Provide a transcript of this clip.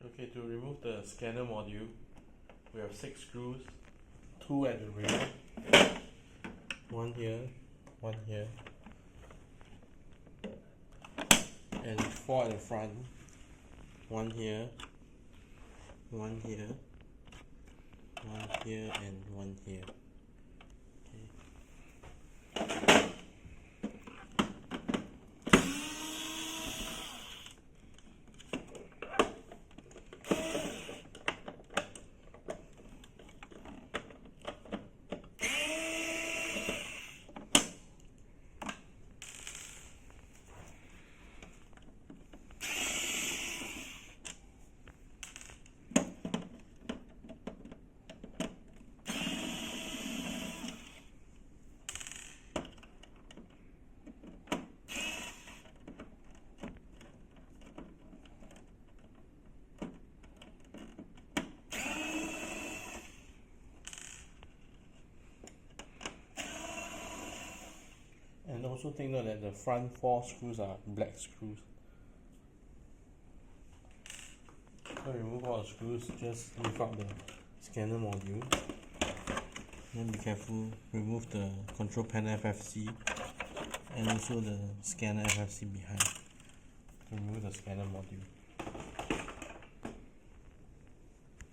Okay, to remove the scanner module, we have 6 screws, 2 at the rear, 1 here, 1 here, and 4 at the front, 1 here, 1 here, 1 here, and 1 here. And also take note that the front 4 screws are black screws. So remove all the screws, just lift up the scanner module. Then be careful, remove the control panel FFC and also the scanner FFC behind to remove the scanner module.